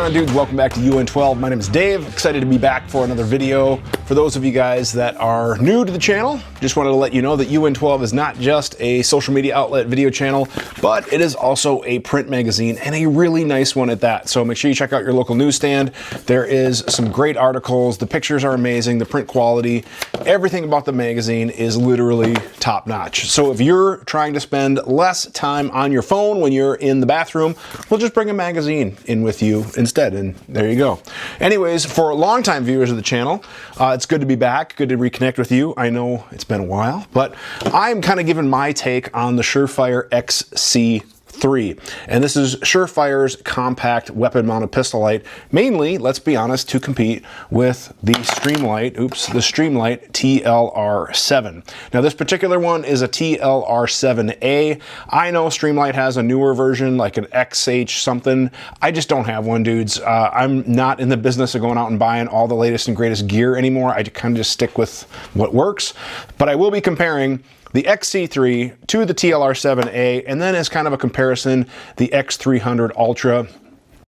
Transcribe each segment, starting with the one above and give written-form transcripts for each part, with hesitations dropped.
going on, dudes? Welcome back to UN12. My name is Dave. Excited to be back for another video. For those of you guys that are new to the channel, just wanted to let you know that UN12 is not just a social media outlet video channel, but it is also a print magazine, and a really nice one at that. So make sure you check out your local newsstand. There is some great articles. The pictures are amazing. The print quality, everything about the magazine is literally top notch. So if you're trying to spend less time on your phone when you're in the bathroom, we'll just bring a magazine in with you instead, and there you go. Anyways, for longtime viewers of the channel, it's good to be back, good to reconnect with you. I know it's been a while, but I'm kind of giving my take on the Surefire XC3. And this is Surefire's compact weapon-mounted pistol light, mainly, let's be honest, to compete with the Streamlight TLR7. Now, this particular one is a TLR7A. I know Streamlight has a newer version, like an XH something. I just don't have one, dudes. I'm not in the business of going out and buying all the latest and greatest gear anymore. I kind of just stick with what works. But I will be comparing the XC3 to the TLR7A, and then as kind of a comparison, the X300 Ultra,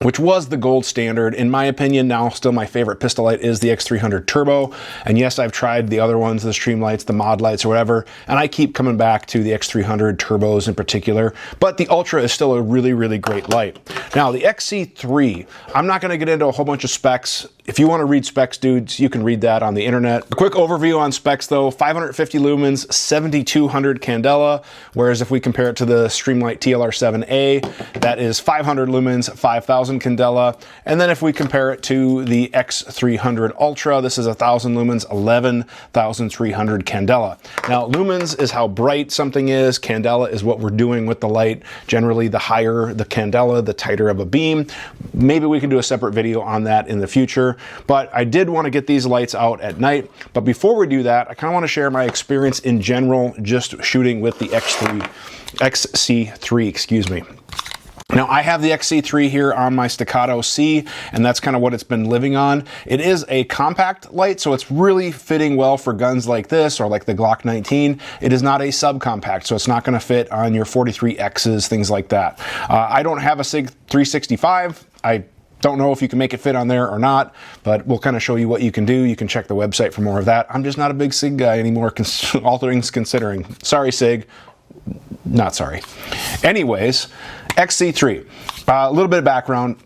which was the gold standard. In my opinion, now still my favorite pistol light is the X300 Turbo. And yes, I've tried the other ones, the Streamlights, the Mod Lights, or whatever, and I keep coming back to the X300 Turbos in particular. But the Ultra is still a really, really great light. Now, the XC3, I'm not going to get into a whole bunch of specs. If you want to read specs, dudes, you can read that on the internet. A quick overview on specs, though: 550 lumens, 7200 candela, whereas if we compare it to the Streamlight TLR7A, that is 500 lumens, 5000 candela. And then if we compare it to the X300 Ultra, this is 1000 lumens, 11300 candela. Now, lumens is how bright something is. Candela is what we're doing with the light. Generally, the higher the candela, the tighter of a beam. Maybe we can do a separate video on that in the future. But I did want to get these lights out at night. But before we do that, I kind of want to share my experience in general just shooting with the XC3, excuse me. Now, I have the XC3 here on my Staccato C, and that's kind of what it's been living on. It is a compact light, so it's really fitting well for guns like this or like the Glock 19. It is not a subcompact, so it's not going to fit on your 43Xs, things like that. I don't have a SIG 365. I don't know if you can make it fit on there or not, but we'll kind of show you what you can do. You can check the website for more of that. I'm just not a big SIG guy anymore, all things considering. Sorry, SIG. Not sorry. Anyways, XC3. A little bit of background.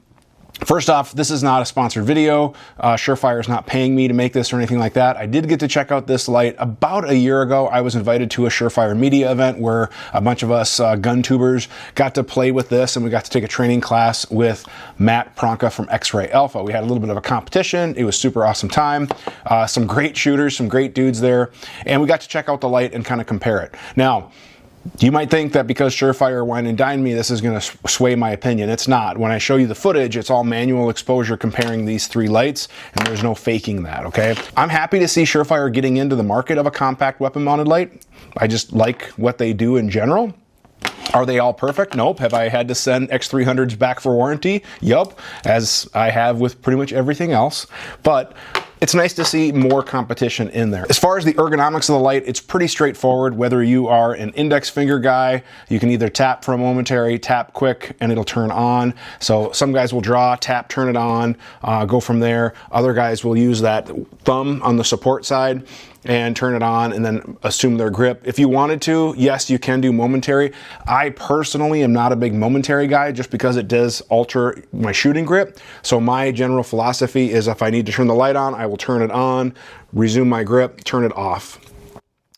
First off, this is not a sponsored video. Surefire is not paying me to make this or anything like that. I did get to check out this light about a year ago. I was invited to a Surefire media event where a bunch of us gun tubers got to play with this, and we got to take a training class with Matt Pronka from X-Ray Alpha. We had a little bit of a competition. It was super awesome time. Some great shooters, some great dudes there, and we got to check out the light and kind of compare it. Now, you might think that because Surefire wine and dine me, this is going to sway my opinion. It's not. When I show you the footage, it's all manual exposure comparing these three lights, and there's no faking that, okay? I'm happy to see Surefire getting into the market of a compact weapon-mounted light. I just like what they do in general. Are they all perfect? Nope. Have I had to send X300s back for warranty? Yup, as I have with pretty much everything else. But it's nice to see more competition in there. As far as the ergonomics of the light, it's pretty straightforward. Whether you are an index finger guy, you can either tap for a momentary, tap quick, and it'll turn on. So some guys will draw, tap, turn it on, go from there. Other guys will use that thumb on the support side and turn it on and then assume their grip. If you wanted to, yes, you can do momentary. I personally am not a big momentary guy just because it does alter my shooting grip. So my general philosophy is if I need to turn the light on, I will turn it on, resume my grip, turn it off.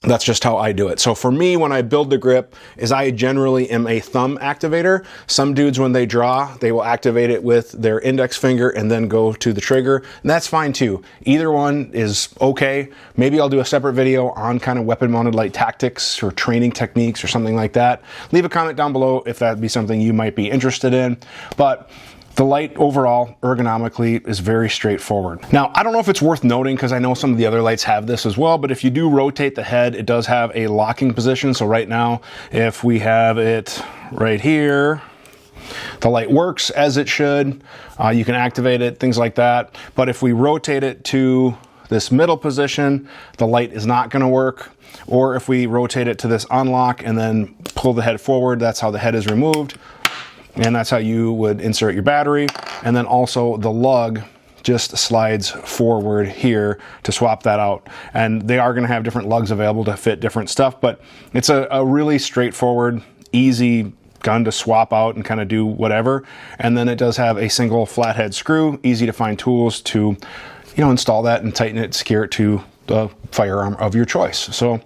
That's just how I do it. So for me, when I build the grip, is I generally am a thumb activator. Some dudes, when they draw, they will activate it with their index finger and then go to the trigger, and that's fine too. Either one is okay. Maybe I'll do a separate video on kind of weapon-mounted light tactics or training techniques or something like that. Leave a comment down below if that'd be something you might be interested in. But the light overall, ergonomically, is very straightforward. Now, I don't know if it's worth noting because I know some of the other lights have this as well, but if you do rotate the head, it does have a locking position. So right now, if we have it right here, the light works as it should. You can activate it, things like that. But if we rotate it to this middle position, the light is not going to work. Or if we rotate it to this unlock and then pull the head forward, that's how the head is removed. and that's how you would insert your battery. And then also the lug just slides forward here to swap that out. And they are going to have different lugs available to fit different stuff, but it's a really straightforward, easy gun to swap out and kind of do whatever. And then it does have a single flathead screw, easy to find tools to, install that and tighten it, secure it to the firearm of your choice. So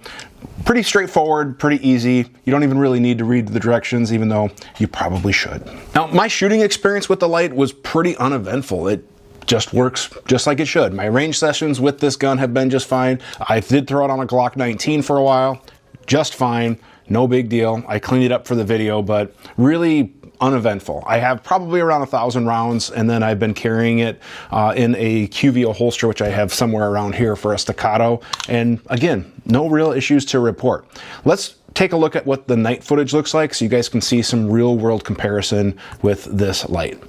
pretty straightforward, pretty easy. You don't even really need to read the directions, even though you probably should. Now, my shooting experience with the light was pretty uneventful. It just works just like it should. My range sessions with this gun have been just fine. I did throw it on a Glock 19 for a while, just fine, no big deal. I cleaned it up for the video, but really uneventful. I have probably around 1,000 rounds, and then I've been carrying it in a QVO holster, which I have somewhere around here for a staccato. And again, no real issues to report. Let's take a look at what the night footage looks like so you guys can see some real world comparison with this light.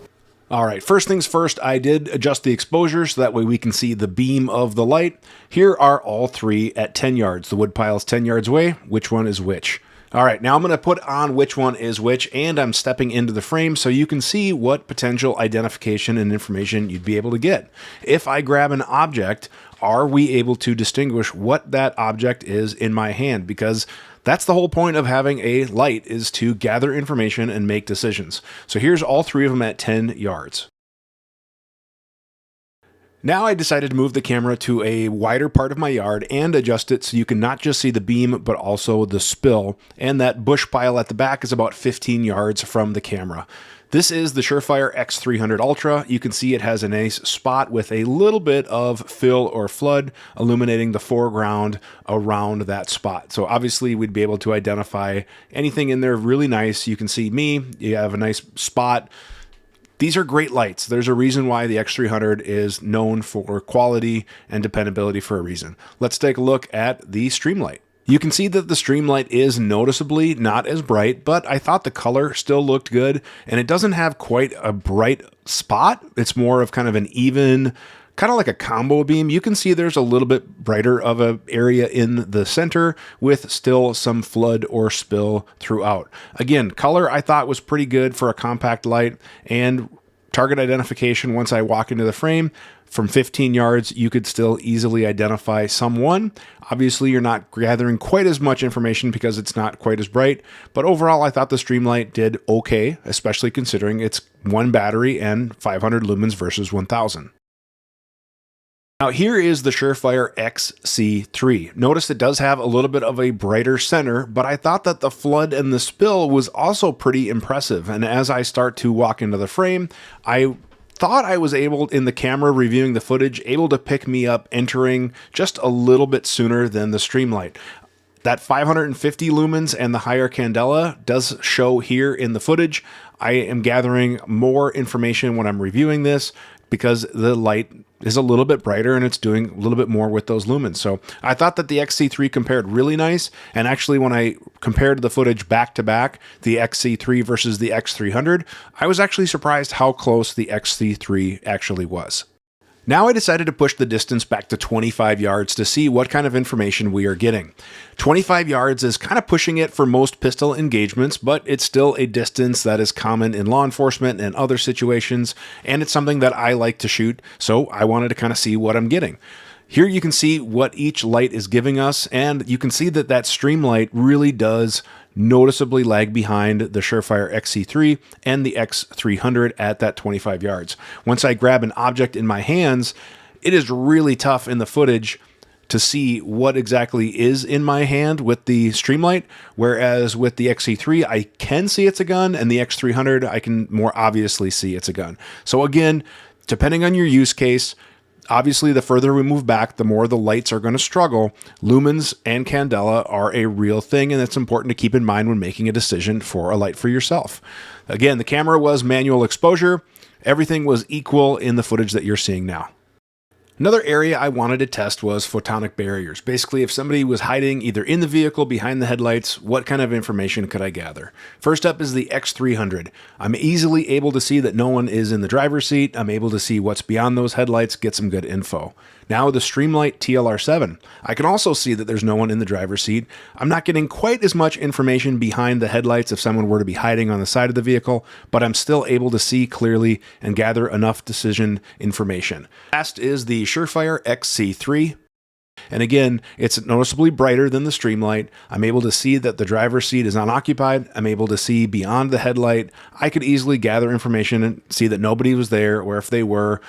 All right, first things first, I did adjust the exposure so that way we can see the beam of the light. Here are all three at 10 yards. The wood pile is 10 yards away. Which one is which? All right, now I'm going to put on which one is which, and I'm stepping into the frame so you can see what potential identification and information you'd be able to get. If I grab an object, are we able to distinguish what that object is in my hand? Because that's the whole point of having a light, is to gather information and make decisions. So here's all three of them at 10 yards. Now I decided to move the camera to a wider part of my yard and adjust it so you can not just see the beam, but also the spill. And that bush pile at the back is about 15 yards from the camera. This is the Surefire X300 Ultra. You can see it has a nice spot with a little bit of fill or flood illuminating the foreground around that spot. So obviously we'd be able to identify anything in there really nice. You can see me, you have a nice spot. These are great lights. There's a reason why the X300 is known for quality and dependability for a reason. Let's take a look at the Streamlight. You can see that the Streamlight is noticeably not as bright, but I thought the color still looked good, and it doesn't have quite a bright spot. It's more of kind of an even, kind of like a combo beam. You can see there's a little bit brighter of an area in the center with still some flood or spill throughout. Again, color I thought was pretty good for a compact light, and target identification once I walk into the frame. From 15 yards, you could still easily identify someone. Obviously, you're not gathering quite as much information because it's not quite as bright, but overall, I thought the Streamlight did okay, especially considering it's one battery and 500 lumens versus 1,000. Now here is the Surefire XC3. Notice it does have a little bit of a brighter center, but I thought that the flood and the spill was also pretty impressive. And as I start to walk into the frame, I thought I was able, in the camera reviewing the footage, able to pick me up entering just a little bit sooner than the Streamlight. That 550 lumens and the higher candela does show here in the footage. I am gathering more information when I'm reviewing this because the light is a little bit brighter and it's doing a little bit more with those lumens. So I thought that the XC3 compared really nice. And actually, when I compared the footage back to back, the XC3 versus the X300, I was actually surprised how close the XC3 actually was. Now I decided to push the distance back to 25 yards to see what kind of information we are getting. 25 yards is kind of pushing it for most pistol engagements, but it's still a distance that is common in law enforcement and other situations, and it's something that I like to shoot, so I wanted to kind of see what I'm getting. Here you can see what each light is giving us, and you can see that that Streamlight really does noticeably lag behind the Surefire XC3 and the X300 at that 25 yards. Once I grab an object in my hands, it is really tough in the footage to see what exactly is in my hand with the Streamlight, whereas with the XC3, I can see it's a gun, and the X300, I can more obviously see it's a gun. So again, depending on your use case, obviously, the further we move back, the more the lights are going to struggle. Lumens and candela are a real thing, and it's important to keep in mind when making a decision for a light for yourself. Again, the camera was manual exposure. Everything was equal in the footage that you're seeing now. Another area I wanted to test was photonic barriers. Basically, if somebody was hiding either in the vehicle, behind the headlights, what kind of information could I gather? First up is the X300. I'm easily able to see that no one is in the driver's seat. I'm able to see what's beyond those headlights, get some good info. Now the Streamlight TLR7. I can also see that there's no one in the driver's seat. I'm not getting quite as much information behind the headlights if someone were to be hiding on the side of the vehicle, but I'm still able to see clearly and gather enough decision information. Last is the Surefire XC3. And again, it's noticeably brighter than the Streamlight. I'm able to see that the driver's seat is unoccupied. I'm able to see beyond the headlight. I could easily gather information and see that nobody was there, or if they were,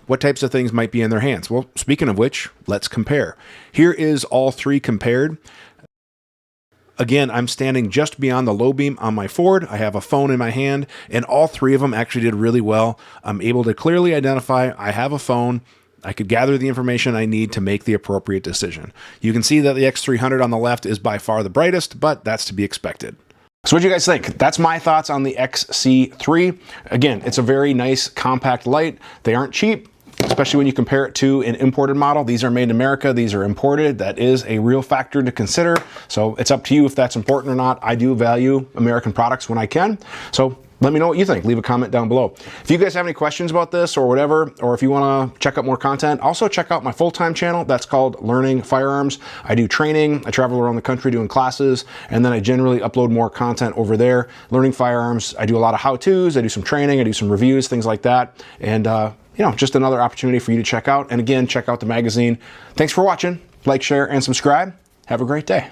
what types of things might be in their hands. Well, speaking of which, let's compare. Here is all three compared. Again, I'm standing just beyond the low beam on my Ford. I have a phone in my hand, and all three of them actually did really well. I'm able to clearly identify I have a phone. I could gather the information I need to make the appropriate decision. You can see that the X300 on the left is by far the brightest, but that's to be expected. So what do you guys think? That's my thoughts on the XC3. Again, it's a very nice compact light. They aren't cheap, especially when you compare it to an imported model. These are made in America. These are imported. That is a real factor to consider. So it's up to you if that's important or not. I do value American products when I can. So let me know what you think. Leave a comment down below. If you guys have any questions about this or whatever, or if you want to check out more content, also check out my full-time channel. That's called Learning Firearms. I do training. I travel around the country doing classes, and then I generally upload more content over there. Learning Firearms. I do a lot of how-tos. I do some training. I do some reviews, things like that. And, just another opportunity for you to check out. And again, check out the magazine. Thanks for watching. Like, share, and subscribe. Have a great day.